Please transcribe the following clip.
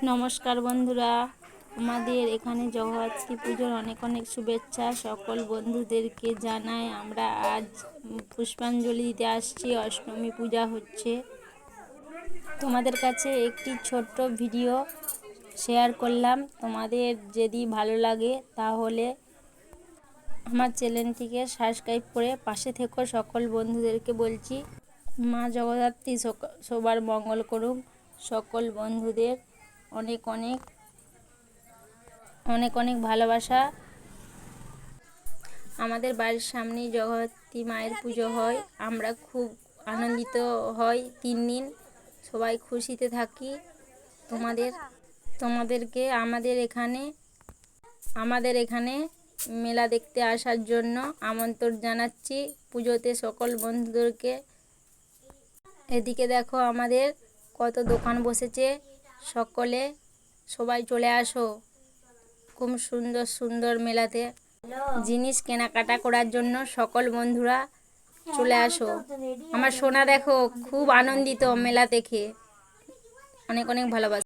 নমস্কার বন্ধুরা, আমাদের এখানে জগদ্ধাত্রী পুজোর অনেক অনেক শুভেচ্ছা। সকল বন্ধুদেরকে জানাই আমরা আজ পুষ্পাঞ্জলি দিতে আসছি। অষ্টমী পূজা হচ্ছে। তোমাদের কাছে একটি ছোট্ট ভিডিও শেয়ার করলাম। তোমাদের যদি ভালো লাগে তাহলে আমার চ্যানেলটিকে সাবস্ক্রাইব করে পাশে থেকো। সকল বন্ধুদেরকে বলছি, মা জগদ্ধাত্রী সবার মঙ্গল করুক। সকল বন্ধুদের অনেক অনেক অনেক অনেক ভালোবাসা। আমাদের বাড়ির সামনেই জগদ্ধাত্রী মায়ের পুজো হয়। আমরা খুব আনন্দিত হই। 3 দিন সবাই খুশিতে থাকি। তোমাদেরকে আমাদের এখানে মেলা দেখতে আসার জন্য আমন্ত্রণ জানাচ্ছি। পুজোতে সকল বন্ধুদেরকে। এদিকে দেখো আমাদের কত দোকান বসেছে। সবাই চলে আসো। খুব সুন্দর সুন্দর মেলাতে জিনিস কেনাকাটা করার জন্য সকল বন্ধুরা চলে আসো। আমার সোনা দেখো খুব আনন্দিত মেলা দেখে। অনেক অনেক ভালোবাসা।